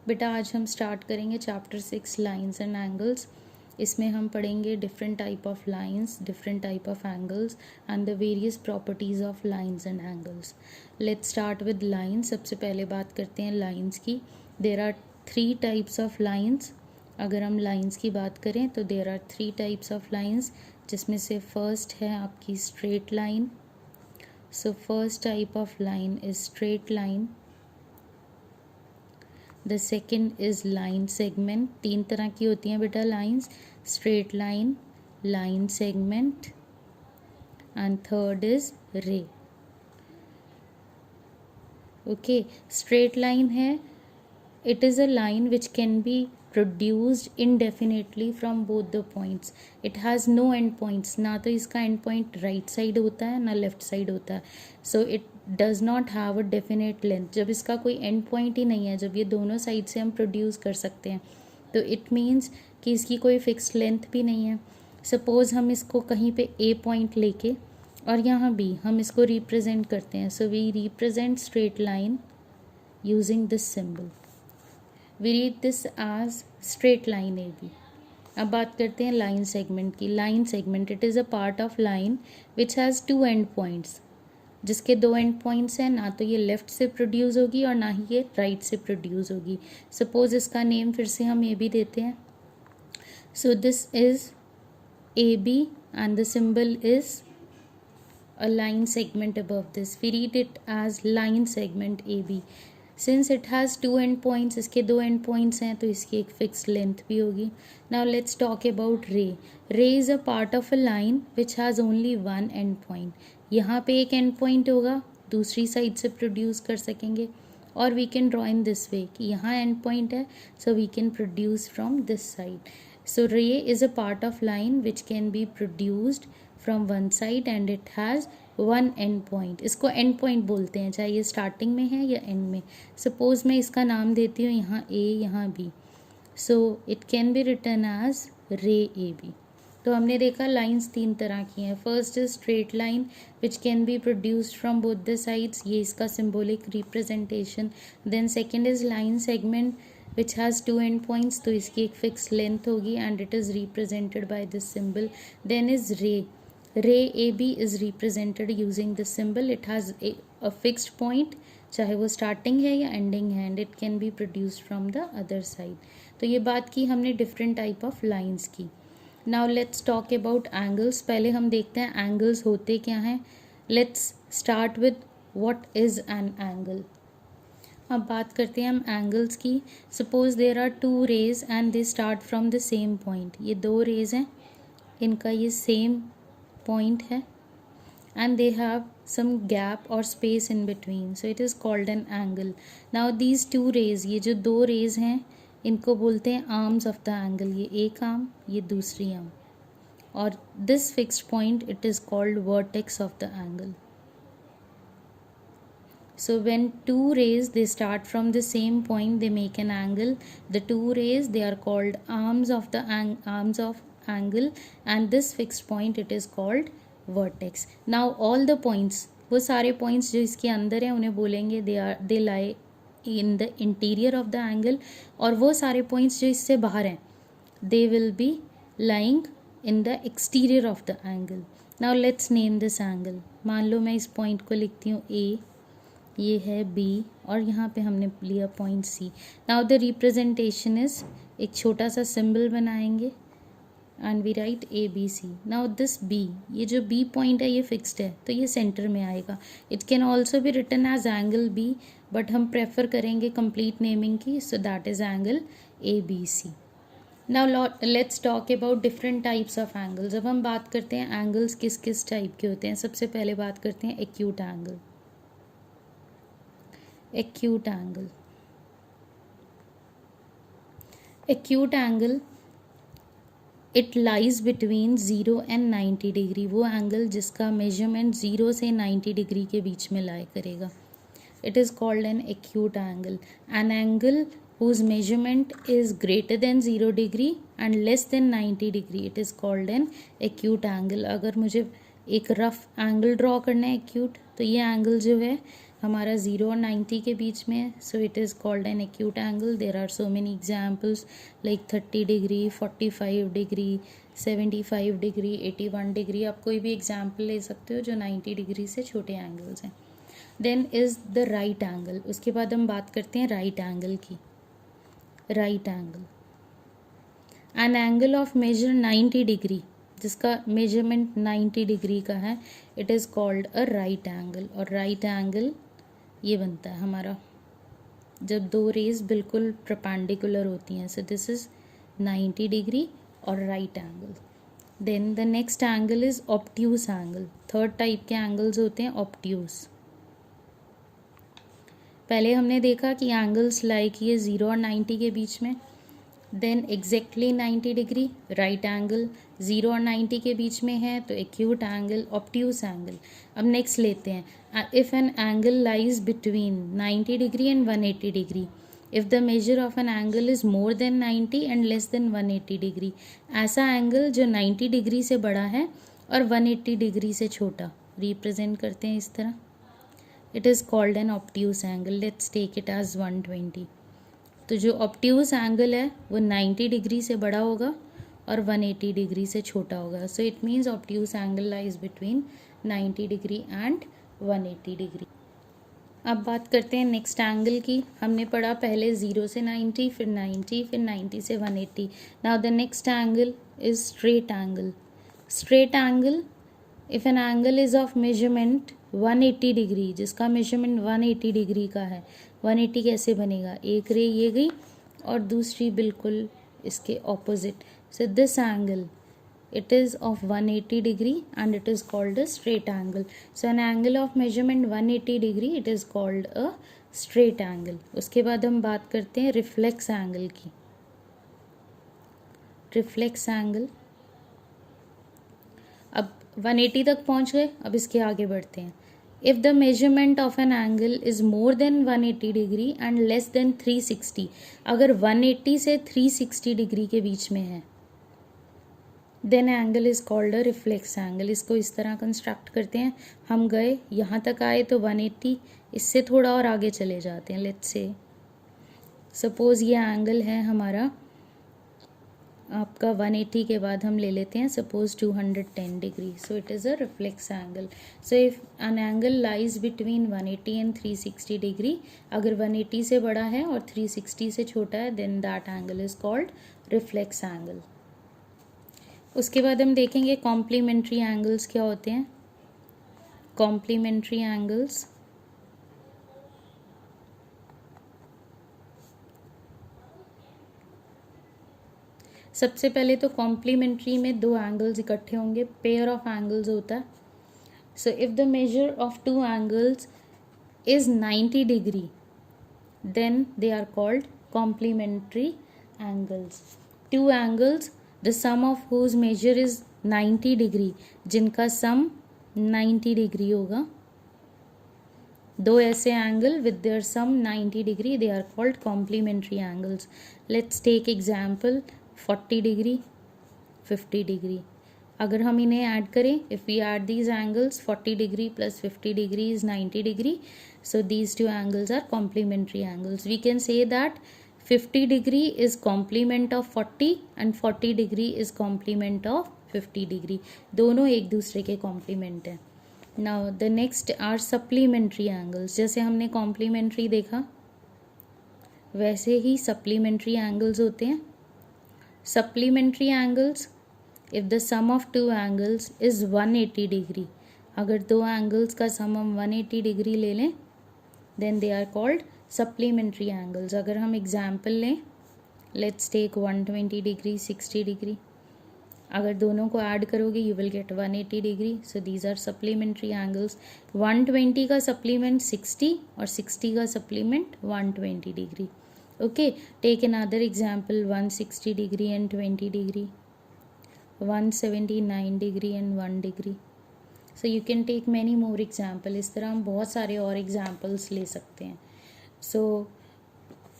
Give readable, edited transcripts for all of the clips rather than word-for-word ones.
बेटा आज हम स्टार्ट करेंगे चैप्टर 6 लाइंस एंड एंगल्स। इसमें हम पढ़ेंगे different type of lines, different type of angles and the various properties of lines and angles. Let's start with lines. सबसे पहले बात करते हैं लाइंस की। There are 3 types of lines. अगर हम लाइंस की बात करें तो there are 3 types of lines, जिसमें से फर्स्ट है आपकी straight line. So first type of line is straight line. The second is line segment. 3 तरह की होती हैं बेटा lines, straight line, line segment and third is रे। ओके, स्ट्रेट लाइन है, it is a line which can be produced indefinitely from both the points. It has no end points. ना तो इसका end point right side होता है ना left side होता है. So it does not have a definite length. जब इसका कोई end point ही नहीं है, जब ये दोनों side से हम produce कर सकते हैं, तो it means कि इसकी कोई fixed length भी नहीं है. Suppose हम इसको कहीं पे A point लेके और यहाँ B हम इसको represent करते हैं. So we represent straight line using this symbol. We read this as straight line AB. अब बात करते हैं लाइन सेगमेंट की। Line segment, it is a part of line which has 2 end points, जिसके 2 एंड पॉइंट्स हैं। ना तो ये लेफ़्ट से प्रोड्यूस होगी और ना ही ये राइट से प्रोड्यूस होगी। सपोज इसका नेम फिर से हम ए बी देते हैं। So this is A B and the symbol is a line segment above this. We read it as line segment A B. Since it has 2 end points, इसके 2 end points हैं, तो इसकी एक फिक्स लेंथ भी होगी। Now let's talk about रे। रे is a part of a line which has only 1 end point. यहाँ पे एक एंड पॉइंट होगा, दूसरी साइड से प्रोड्यूस कर सकेंगे। और we can draw in this way कि यहाँ एंड पॉइंट है, so we can produce from this side. So ray is a part of line which can be produced from one side and it has 1 end point. इसको end point बोलते हैं, चाहे ये starting में है या and में। सपोज मैं इसका नाम देती हूँ यहाँ ए, यहाँ B. So it can be written as ray A B. तो हमने देखा लाइंस 3 तरह की हैं। First is straight line which can be produced from both the sides, ये इसका symbolic representation. Then second is line segment which has 2 end points, तो इसकी एक फिक्स लेंथ होगी and it is represented by this symbol. Then is ray. Ray A B is represented using this symbol. It has a fixed point, चाहे वो starting है या ending है, and it can be produced from the other side. तो ये बात की हमने डिफरेंट टाइप ऑफ लाइंस की। Now let's talk about angles. पहले हम देखते हैं एंगल्स होते क्या हैं। Let's start with what is an angle. अब बात करते हैं हम एंगल्स की। Suppose there are 2 rays and they start from the same point. ये 2 रेज हैं, इनका ये सेम पॉइंट है and they have some gap or space in between, so it is called an angle. Now these 2 rays, ये जो 2 rays हैं, इनको बोलते हैं arms of the angle। ये एक arm, ये दूसरी arm, और this fixed point it is called vertex of the angle. So when 2 rays they start from the same point, they make an angle. The 2 rays they are called arms of the arms of angle, and this fixed point it is called vertex. Now all the points, वो सारे points जो इसके अंदर हैं उन्हें बोलेंगे they lie in the interior of the angle, और वो सारे पॉइंट्स जो इससे बाहर हैं they will be lying in the exterior of the angle. Now let's name this angle. मान लो मैं इस पॉइंट को लिखती हूँ ए, ये है बी, और यहाँ पे हमने लिया point C. Now the representation is, एक छोटा सा सिंबल बनाएंगे and we write A B C. Now this B, ये जो बी पॉइंट है ये फिक्स्ड है, तो ये सेंटर में आएगा। It can also be written as angle B, but हम प्रेफर करेंगे कंप्लीट नेमिंग की, so that is angle A B C. Now let's talk about different types of angles. अब हम बात करते हैं एंगल्स किस किस टाइप के होते हैं। सबसे पहले बात करते हैं acute angle. Acute angle, acute angle it lies between 0 and 90 degree. वो एंगल जिसका मेजरमेंट 0 से 90 डिग्री के बीच में लाई करेगा, it is called an acute angle. An angle whose measurement is greater than 0 degree and less than 90 degree, it is called an acute angle. अगर मुझे एक रफ एंगल ड्रॉ करना है एक्यूट, तो ये एंगल जो है हमारा 0 और 90 के बीच में है, so it is called an acute angle. There are so many examples like 30 degree, 45 degree, 75 degree, 81 degree. आप कोई भी एग्जाम्पल ले सकते हो जो 90 डिग्री से छोटे एंगल्स हैं. Then is the right angle. उसके बाद हम बात करते हैं राइट एंगल की. Right angle, an angle of measure 90 degree, जिसका मेजरमेंट 90 डिग्री का है, it is called a right angle. और राइट एंगल ये बनता है हमारा जब दो रेज बिल्कुल परपेंडिकुलर होती हैं. सो दिस इज़ 90 डिग्री और right angle. Then the next angle is obtuse angle. Third type के एंगल्स होते हैं ऑब्ट्यूस. पहले हमने देखा कि एंगल्स लाइक ये 0 और 90 के बीच में. Then exactly 90 degree right angle, 0 और 90 के बीच में है तो एक्यूट एंगल, ऑब्ट्यूस एंगल. अब नेक्स्ट लेते हैं. If an angle lies between 90 degree and 180 degree, if the measure of an angle is more than 90 and less than 180 degree. ऐसा एंगल जो 90 डिग्री से बड़ा है और 180 डिग्री से छोटा, रिप्रेजेंट करते हैं इस तरह. It is called an obtuse angle. Let's take it as 120. तो जो ऑब्ट्यूस एंगल है वो 90 डिग्री से बड़ा होगा और 180 डिग्री से छोटा होगा. So it means obtuse angle lies between 90 degree and 180 degree. अब बात करते हैं नेक्स्ट एंगल की. हमने पढ़ा पहले 0 से 90, फिर 90, फिर 90 से 180. Now the next angle is straight angle. Straight angle, if an angle is of measurement 180 degree, जिसका मेजरमेंट 180 डिग्री का है. 180 कैसे बनेगा, एक रे ये गई और दूसरी बिल्कुल इसके opposite. So this angle it is of 180 degree and it is called a straight angle. So an angle of measurement 180 degree, it is called a straight angle. उसके बाद हम बात करते हैं रिफ्लेक्स एंगल की. रिफ्लेक्स एंगल, अब 180 तक पहुंच गए, अब इसके आगे बढ़ते हैं. If the measurement of an angle is more then 180 degree and less then 360, अगर 180 से 360 डिग्री के बीच में है, then angle is called a reflex angle. इसको इस तरह कंस्ट्रक्ट करते हैं. हम गए यहाँ तक आए तो 180, इससे थोड़ा और आगे चले जाते हैं. लेट्स से सपोज़ ये एंगल है हमारा आपका 180 के बाद हम ले लेते हैं suppose 210 degree. So it is a reflex angle. So if an angle lies between 180 and 360 degree, अगर 180 से बड़ा है और 360 से छोटा है, then that angle is called reflex angle. उसके बाद हम देखेंगे कॉम्प्लीमेंट्री एंगल्स क्या होते हैं. कॉम्प्लीमेंट्री एंगल्स, सबसे पहले तो कॉम्प्लीमेंट्री में दो एंगल्स इकट्ठे होंगे, पेयर ऑफ एंगल्स होता है. So if the measure of two angles is 90 degree, then they are called complementary angles. Two angles the sum of whose measure is 90 degree, जिनका सम 90 डिग्री होगा. दो ऐसे angle with their sum 90 degree, they are called complementary angles. Let's take example 40 degree, 50 degree. अगर हम इन्हें add करें, if we add these angles, 40 degree plus 50 degree is 90 degree. So these two angles are complementary angles. We can say that 50 degree is complement of 40 and 40 degree is complement of 50 degree. दोनों एक दूसरे के complement हैं. Now the next are supplementary angles. जैसे हमने complementary देखा वैसे ही supplementary angles होते हैं. Supplementary angles, if the sum of two angles is 180 degree, अगर दो एंगल्स का सम हम 180 डिग्री ले लें, then they are called supplementary angles. अगर हम एग्जाम्पल लें, लेट्स टेक 120 डिग्री, 60 डिग्री. अगर दोनों को ऐड करोगे you will get 180 degree. So these are supplementary angles. 120 का सप्लीमेंट 60 और 60 का supplement 120 degree. Okay, take another example 160 degree and 20 degree, 179 degree and 1 degree. So you can take many more example. इस तरह हम बहुत सारे और एग्जाम्पल्स ले सकते हैं. सो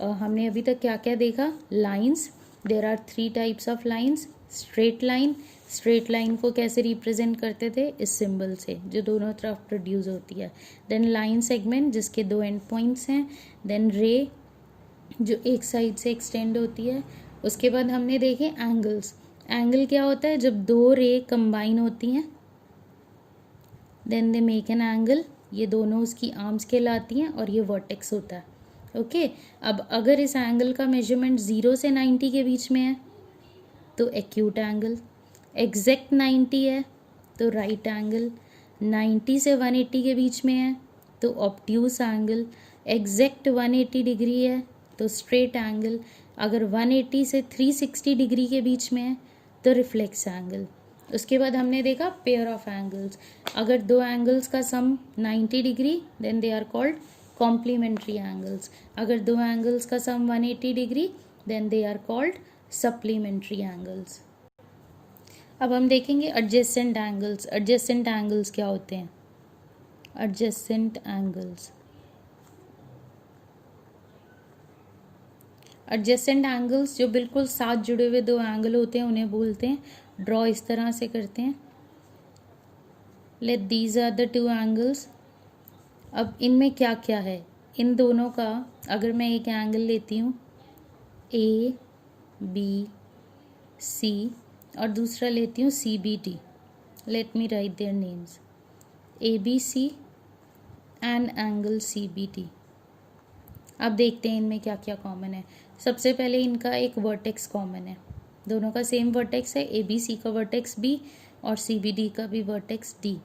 हमने अभी तक क्या क्या देखा. Lines, there are 3 types of lines. Straight line को कैसे रिप्रेजेंट करते थे, इस सिंबल से जो दोनों तरफ प्रोड्यूस होती है। देन लाइन सेगमेंट जिसके 2 एंड पॉइंट्स हैं। देन रे जो एक साइड से एक्सटेंड होती है। उसके बाद हमने देखे एंगल्स। एंगल क्या होता है, जब 2 रे कंबाइन होती हैं then they make an angle. ये दोनों उसकी आर्म्स कहलाती हैं और ये वर्टेक्स होता है। ओके अब अगर इस एंगल का मेजरमेंट 0 से 90 के बीच में है तो एक्यूट एंगल, एग्जैक्ट 90 है तो राइट एंगल, 90 से 180 के बीच में है तो ऑब्ट्यूस एंगल, एग्जैक्ट 180 डिग्री है तो स्ट्रेट एंगल, अगर 180 से 360 डिग्री के बीच में है तो रिफ्लेक्स एंगल। उसके बाद हमने देखा पेयर ऑफ एंगल्स। अगर दो एंगल्स का sum 90 degree then they are called complementary angles. अगर दो एंगल्स का sum 180 degree then they are called supplementary angles. अब हम देखेंगे एडजेसेंट एंगल्स। एडजेसेंट एंगल्स क्या होते हैं? एडजेसेंट एंगल्स, एडजेसेंट एंगल्स जो बिल्कुल साथ जुड़े हुए दो एंगल होते हैं उन्हें बोलते हैं। ड्रॉ इस तरह से करते हैं, let these are the two angles. अब इनमें क्या क्या है, इन दोनों का अगर मैं एक एंगल लेती हूँ ए बी सी और दूसरा लेती हूँ C B D, let me write their names, A B C and angle C B D. अब देखते हैं इनमें क्या क्या कॉमन है। सबसे पहले इनका एक वर्टेक्स कॉमन है, दोनों का सेम वर्टेक्स है, ए बी सी का वर्टेक्स बी और सी बी डी का भी वर्टेक्स डी।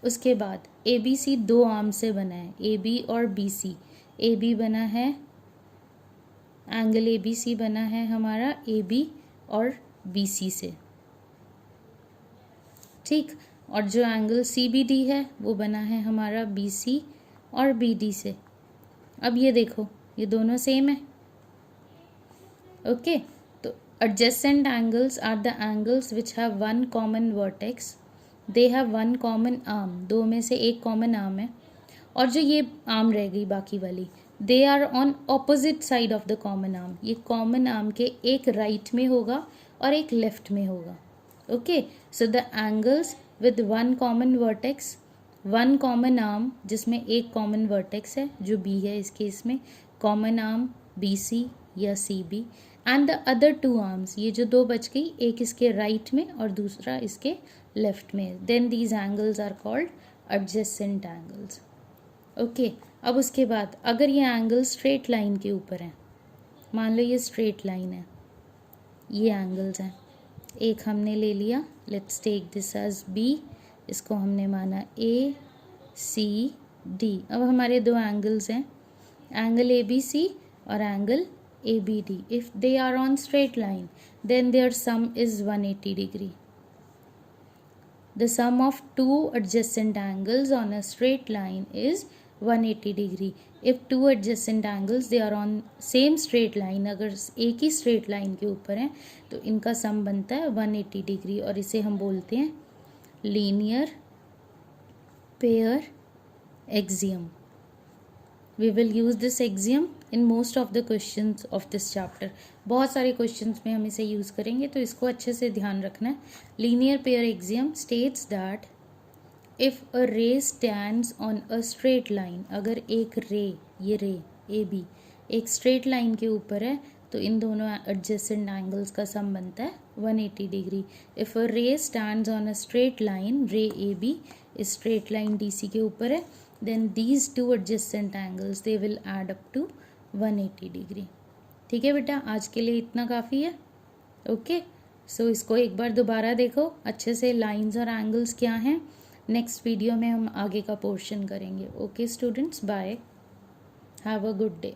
उसके बाद ए बी सी दो आर्म से बना है, ए बी और बी सी। ए बी बना है, एंगल ए बी सी बना है हमारा ए बी और बी सी से, ठीक। और जो एंगल सी बी डी है वो बना है हमारा बी सी और बी डी से। अब ये देखो ये दोनों सेम है, ओके। तो adjacent angles are the angles which have one common vertex, they have one common arm, दो में से एक कॉमन आर्म है, और जो ये आर्म रह गई बाकी वाली they are on opposite side of the common arm, ये कॉमन आर्म के एक राइट में होगा और एक लेफ्ट में होगा, okay. So the angles with one common vertex, one common arm जिसमें एक कॉमन वर्टेक्स है जो बी है इस केस में, कॉमन आर्म बी सी या C B, and the other two arms, ये जो दो बच गई, एक इसके राइट में और दूसरा इसके लेफ्ट में, then these angles are called adjacent angles, okay. अब उसके बाद अगर ये एंगल स्ट्रेट लाइन के ऊपर है, मान लो ये स्ट्रेट लाइन है, ये एंगल्स हैं, एक हमने ले लिया, let's take this as B, इसको हमने माना ए सी डी। अब हमारे दो एंगल्स हैं, एंगल ए बी सी और angle ABD. If they are on straight line, then their sum is 180 degree. The sum of two adjacent angles on a straight line is 180 degree. If two adjacent angles they are on same straight line, अगर एक ही straight line के ऊपर हैं तो इनका sum बनता है 180 degree और इसे हम बोलते हैं linear pair axiom. We will use this axiom in most of the questions of this chapter. बहुत सारे questions में हम इसे use करेंगे तो इसको अच्छे से ध्यान रखना है। Linear pair axiom states that if a ray stands on a straight line, अगर एक रे, ये रे ए बी एक straight line के ऊपर है तो इन दोनों adjacent angles का सम बनता है 180 degree. If a ray stands on a straight line, ray A B इस straight line डी सी के ऊपर है, then these two adjacent angles they will add up to 180 degree. ठीक है बेटा, आज के लिए इतना काफ़ी है, ओके। सो इसको एक बार दोबारा देखो अच्छे से, लाइंस और एंगल्स क्या हैं। नेक्स्ट वीडियो में हम आगे का पोर्शन करेंगे। Okay students, bye, have a good day.